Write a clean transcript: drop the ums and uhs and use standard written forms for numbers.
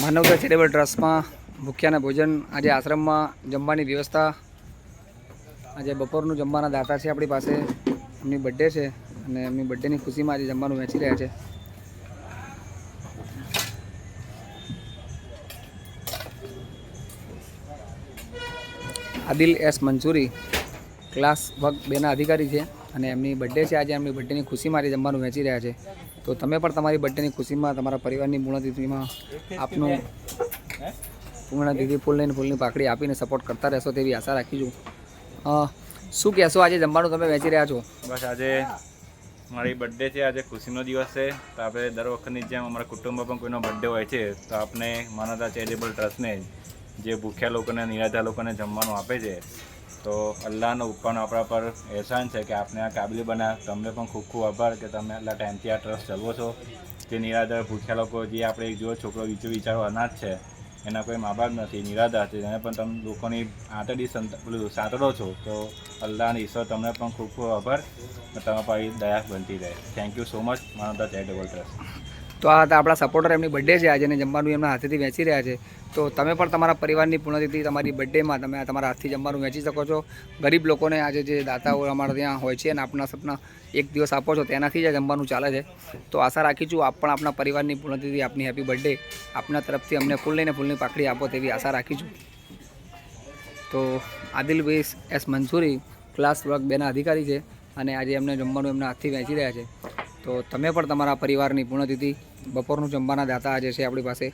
માનવતા ચેરિટેબલ ટ્રસ્ટમાં ભૂખ્યાના ભોજન આજે આશ્રમમાં જમવાની વ્યવસ્થા આજે બપોરનું જમવાના દાતા છે આપણી પાસે. એમની બર્થડે છે અને એમની બર્થડેની ખુશીમાં આજે જમવાનું વહેંચી રહ્યા છે. આદિલ એસ મંસૂરી ક્લાસ વર્ગ 2ના અધિકારી છે અને એમની બર્થડે છે આજે. એમની બર્થડેની ખુશીમાં આજે જમવાનું વહેંચી રહ્યા છે. તો તમે પણ તમારી બર્થડેની ખુશીમાં તમારા પરિવારની પૂર્ણતિથિમાં આપનું પૂર્ણતિથિ ફૂલ લઈને ફૂલની પાકડી આપીને સપોર્ટ કરતા રહેશો તેવી આશા રાખી છું. શું કહેશો, આજે જમવાનું તમે વહેંચી રહ્યા છો? બસ આજે મારી બર્થડે છે, આજે ખુશીનો દિવસ છે. તો આપણે દર વખતની જેમ અમારા કુટુંબમાં પણ કોઈનો બર્થડે હોય છે તો આપણે માનવતા ચેરિટેબલ ટ્રસ્ટને જે ભૂખ્યા લોકોને નિરાધાર લોકોને જમવાનું આપે છે તો અલ્લાહનો ઉપરનો આપણા પર એહસાન છે કે આપણે આ કાબિલ બનાવ્યા. તમને પણ ખૂબ ખૂબ આભાર કે તમે આટલા ટાઈમથી આ ટ્રસ્ટ ચલાવો છો. જે નિરાધાર ભૂખ્યા લોકો, જે આપણે જો છોકરો વિચારો અનાથ છે, એના કોઈ મા બાપ નથી, નિરાધાર છે, એને પણ તમે લોકોની આંતરડી સાંતળો છો. તો અલ્લાહની ઈશ્વર તમને પણ ખૂબ ખૂબ આભાર. તમારા પર દયા બનતી રહે. થેન્ક યુ સો મચ માનવતા ચેરિટેબલ ટ્રસ્ટ. તો આ હતા આપણા સપોર્ટર. એમની બર્થડે છે આજે અને જમવાનું એમના હાથેથી વહેંચી રહ્યા છે. તો તમે પણ તમારા પરિવારની પૂર્ણતિથિ તમારી બર્થડેમાં તમે તમારા હાથથી જમવાનું વહેંચી શકો છો. ગરીબ લોકોને આજે જે દાતાઓ અમારા ત્યાં હોય છે અને આપણા સપના એક દિવસ આપો છો તેનાથી જ જમવાનું ચાલે છે. તો આશા રાખી છું આપ પણ આપણા પરિવારની પૂર્ણતિથિ, આપની હેપી બર્થડે આપના તરફથી અમને ફૂલ લઈને ફૂલની પાકડી આપો તેવી આશા રાખી છું. તો આદિલભાઈ એસ મંસૂરી ક્લાસ વર્ગ 2ના અધિકારી છે અને આજે એમને જમવાનું એમના હાથથી વહેંચી રહ્યા છે. તો તમે પણ તમારા પરિવારની પૂર્ણતિથિ બપોરનું જમવાના દાતા આજે છે આપણી પાસે